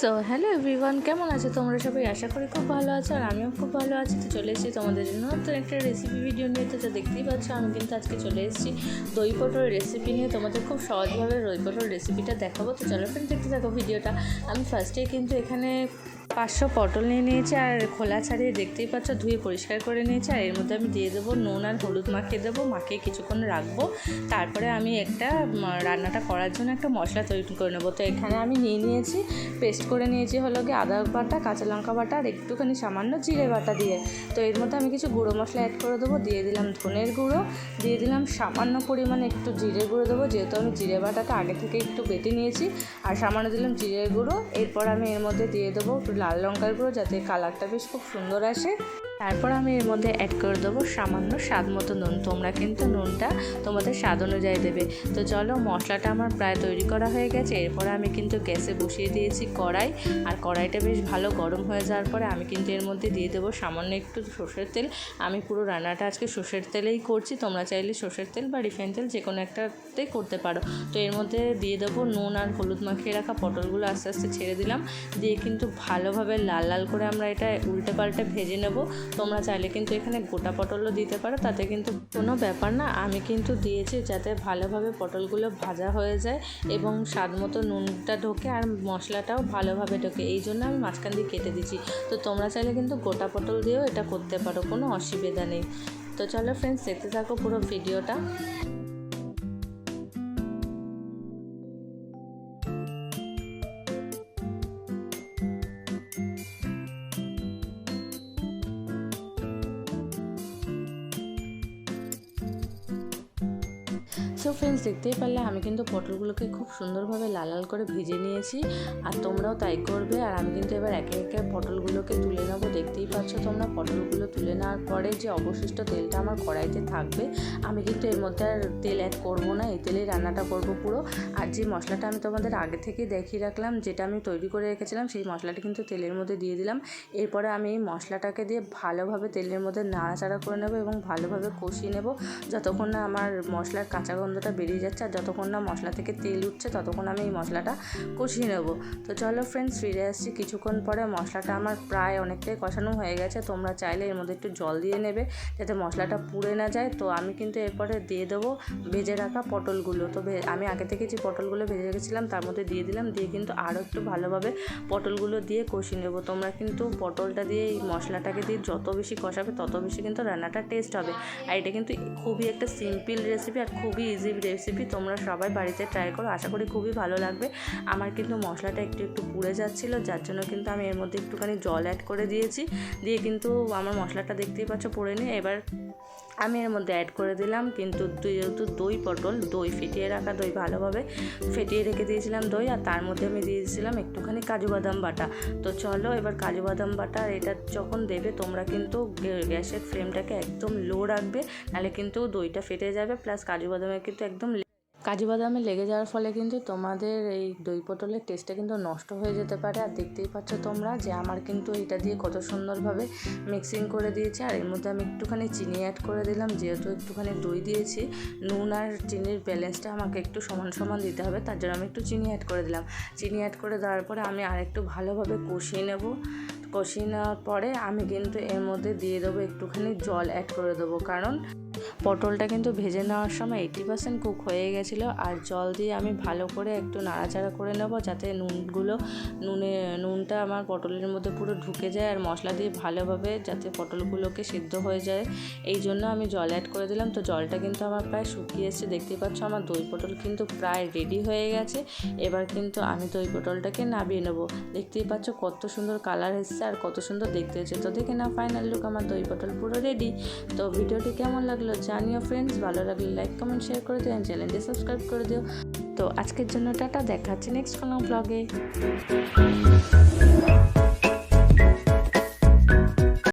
So hello everyone, কেমন আছো তোমরা সবাই? আশা করি খুব ভালো আছো আর আমিও খুব ভালো আছি। তো চলে এসেছি তোমাদের জন্য নতুন একটা রেসিপি ভিডিও নিয়ে। তো যা দেখতেই পাচ্ছ, আমি কিন্তু আজকে চলে এসেছি দই পটলের রেসিপি নিয়ে। তোমাদের খুব সহজভাবে দই পটল রেসিপিটা দেখাবো। তো চলো ফ্রেন্ড, দেখতে থাকো ভিডিওটা। আমি ফার্স্টেই কিন্তু এখানে 500 পটল নিয়ে নিয়েছি আর খোলা ছাড়িয়ে দেখতেই পাচ্ছ ধুয়ে পরিষ্কার করে নিয়েছি। আর এর মধ্যে আমি দিয়ে দেবো নুন আর হলুদ মাখিয়ে দেবো, মাখিয়ে কিছুক্ষণ রাখবো। তারপরে আমি একটা রান্নাটা করার জন্য একটা মশলা তৈরি করে নেবো। তো এখানে আমি নিয়েছি পেস্ট করে নিয়েছি হলো গিয়ে আদা বাটা, কাঁচা লঙ্কা বাটা আর একটুখানি সামান্য জিরে বাটা দিয়ে। তো এর মধ্যে আমি কিছু গুঁড়ো মশলা অ্যাড করে দেবো। দিয়ে দিলাম ধনের গুঁড়ো, দিয়ে দিলাম সামান্য পরিমাণে একটু জিরে গুঁড়ো দেবো, যেহেতু আমি জিরে বাটাটা আগে থেকে একটু বেটে নিয়েছি। আর সামান্য দিলাম জিরের গুঁড়ো। এরপর আমি এর মধ্যে দিয়ে দেবো একটু লাল লঙ্কার গুঁড়ো, যাতে কালারটা বেশ খুব সুন্দর আসে। তারপর আমি এর মধ্যে অ্যাড করে দেবো সামান্য স্বাদ মতো নুন। তোমরা কিন্তু নুনটা তোমাদের স্বাদ অনুযায়ী দেবে। তো চলো, মশলাটা আমার প্রায় তৈরি করা হয়ে গেছে। এরপরে আমি কিন্তু গ্যাসে বসিয়ে দিয়েছি কড়াই। আর কড়াইটা বেশ ভালো গরম হয়ে যাওয়ার পরে আমি কিন্তু এর মধ্যে দিয়ে দেবো সামান্য একটু সর্ষের তেল। আমি পুরো রান্নাটা আজকে সর্ষের তেলেই করছি। তোমরা চাইলে সর্ষের তেল বা রিফাইন তেল যে কোনো একটাতে করতে পারো। তো এর মধ্যে দিয়ে দেবো নুন আর হলুদ মাখিয়ে রাখা পটলগুলো আস্তে আস্তে ছেড়ে দিলাম। দিয়ে কিন্তু ভালোভাবে লাল লাল করে আমরা এটা উল্টে পাল্টে ভেজে নেব। তোমরা চাইলে কিন্তু এখানে গোটা পটলও দিতে পারো, তাতে কিন্তু কোনো ব্যাপার না। আমি কিন্তু দিয়েছি যাতে ভালোভাবে পটলগুলো ভাজা হয়ে যায় এবং স্বাদ মতো নুনটা ঢোকে আর মশলাটাও ভালোভাবে ঢোকে। এই জন্য আমি মাঝখান দিয়ে কেটে দিচ্ছি। তো তোমরা চাইলে কিন্তু গোটা পটল দিয়েও এটা করতে পারো, কোনো অসুবিধা নেই। তো চলো ফ্রেন্ডস, দেখতে থাকো পুরো ভিডিওটা। সো ফ্রেন্ডস, দেখতেই পারলে আমি কিন্তু পটলগুলোকে খুব সুন্দরভাবে লাল লাল করে ভেজে নিয়েছি। আর তোমরাও তাই করবে। আর আমি কিন্তু এবার একে একে পটলগুলোকে তুলে নেবো। দেখতেই পাচ্ছ তোমরা, পটলগুলো তুলে নেওয়ার পরে যে অবশিষ্ট তেলটা আমার কড়াইতে থাকবে, আমি কিন্তু এর মধ্যে আর তেল অ্যাড করবো না। এই তেলেই রান্নাটা করবো পুরো। আর যে মশলাটা আমি তোমাদের আগে থেকে দেখিয়ে রাখলাম, যেটা আমি তৈরি করে রেখেছিলাম, সেই মশলাটা কিন্তু তেলের মধ্যে দিয়ে দিলাম। এরপরে আমি এই মশলাটাকে দিয়ে ভালোভাবে তেলের মধ্যে নাড়াচাড়া করে নেবো এবং ভালোভাবে কষিয়ে নেবো, যতক্ষণ না আমার মশলার কাঁচা গন্ধটা বেরিয়ে যাচ্ছে। আর যতক্ষণ না মশলা থেকে তেল উঠছে, ততক্ষণ আমি এই মশলাটা কষিয়ে নেব। তো চলো ফ্রেন্ডস, ফিরে আসছি কিছুক্ষণ পরে। মশলাটা আমার প্রায় অনেকটাই কষানো হয়ে গেছে। তোমরা চাইলে এর মধ্যে একটু জল দিয়ে নেবে, যাতে মশলাটা পুড়ে না যায়। তো আমি কিন্তু এরপরে দিয়ে দেবো ভেজে রাখা পটলগুলো। তো আমি আগে থেকে যে পটলগুলো ভেজে রেখেছিলাম তার মধ্যে দিয়ে দিলাম। দিয়ে কিন্তু আরও একটু ভালোভাবে পটলগুলো দিয়ে কষিয়ে নেব। তোমরা কিন্তু পটলটা দিয়ে এই মশলাটাকে দিয়ে যত বেশি কষাবে, তত বেশি কিন্তু রান্নাটা টেস্ট হবে। আর এটা কিন্তু খুবই একটা সিম্পল রেসিপি আর খুবই ইজি রেসিপি। তোমরা সবাই বাড়িতে ট্রাই করো, আশা করি খুবই ভালো লাগবে। আমার কিন্তু মশলাটা একটু একটু পুড়ে যাচ্ছিলো, যার জন্য কিন্তু আমি এর মধ্যে একটুখানি জল অ্যাড করে দিয়েছি। দিয়ে কিন্তু আমার মশলাটা দেখতেই পাচ্ছ পুড়ে নিয়ে এবার আমি এর মধ্যে অ্যাড করে দিলাম কিন্তু যেহেতু দই ফেটিয়ে রাখা দই, ভালোভাবে ফেটিয়ে রেখে দিয়েছিলাম দই। আর তার মধ্যে আমি দিয়ে দিয়েছিলাম একটুখানি কাজু বাদাম বাটা। তো চলো, এবার কাজু বাদাম বাটা এটা যখন দেবে, তোমরা কিন্তু গ্যাসের ফ্লেমটাকে একদম লো রাখবে, নাহলে কিন্তু দইটা ফেটে যাবে। প্লাস কাজু বাদামে কিন্তু কাজু বাদামে লেগে যাওয়ার ফলে কিন্তু তোমাদের এই দই পটলের টেস্টটা কিন্তু নষ্ট হয়ে যেতে পারে। আর দেখতেই পাচ্ছ তোমরা যে আমার কিন্তু এটা দিয়ে কত সুন্দরভাবে মিক্সিং করে দিয়েছি। আর এর মধ্যে আমি একটুখানি চিনি অ্যাড করে দিলাম, যেহেতু একটুখানি দই দিয়েছি। নুন আর চিনির ব্যালেন্সটা আমাকে একটু সমান সমান দিতে হবে, তার জন্য আমি একটু চিনি অ্যাড করে দিলাম। চিনি অ্যাড করে দেওয়ার পরে আমি আরেকটু ভালোভাবে কষিয়ে নেব। কষিয়ে নেওয়ার পরে আমি কিন্তু এর মধ্যে দিয়ে দেবো একটুখানি জল অ্যাড করে দেবো, কারণ পটলটা কিন্তু ভেজে নেওয়ার সময় 80% কুক হয়ে গেছিলো। আর জল দিয়ে আমি ভালো করে একটু নাড়াচাড়া করে নেব, যাতে নুনটা আমার পটলের মধ্যে পুরো ঢুকে যায় আর মশলা দিয়ে ভালোভাবে যাতে পটলগুলোকে সিদ্ধ হয়ে যায়। এই জন্য আমি জল অ্যাড করে দিলাম। তো জলটা কিন্তু আমার প্রায় শুকিয়ে এসেছে। দেখতেই পাচ্ছ আমার দই পটল কিন্তু প্রায় রেডি হয়ে গেছে। এবার কিন্তু আমি দই পটলটাকে নামিয়ে নেব। দেখতেই পাচ্ছ কত সুন্দর কালার এসেছে আর কত সুন্দর দেখতে হয়েছে। তো দেখে না, ফাইনাল লুক আমার দই পটল পুরো রেডি। তো ভিডিওটি কেমন লাগলো জানিও ফ্রেন্ডস। ভালো লাগলে লাইক কমেন্ট শেয়ার করে দিও, চ্যানেলটি সাবস্ক্রাইব করে দিও। তো আজকের জন্য টাটা, দেখা হচ্ছে নেক্সট কোনো ব্লগে।